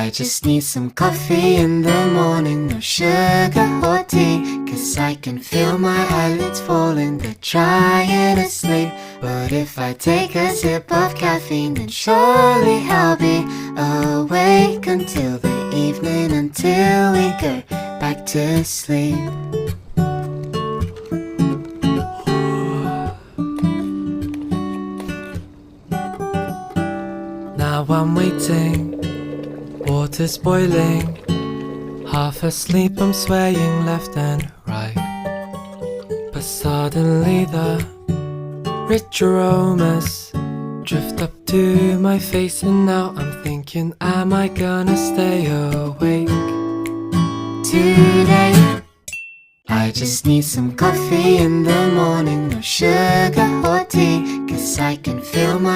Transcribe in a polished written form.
I just need some coffee in the morning, no sugar or tea, 'cause I can feel my eyelids falling, they're trying to sleep. But if I take a sip of caffeine, then surely I'll be awake until the evening, until we go back to sleep. Now I'm waiting, water's boiling, half asleep I'm swaying left and right. But suddenly the rich aromas drift up to my face, and now I'm thinking, am I gonna stay awake today? I just need some coffee in the morning, no sugar or tea, 'cause I can feel my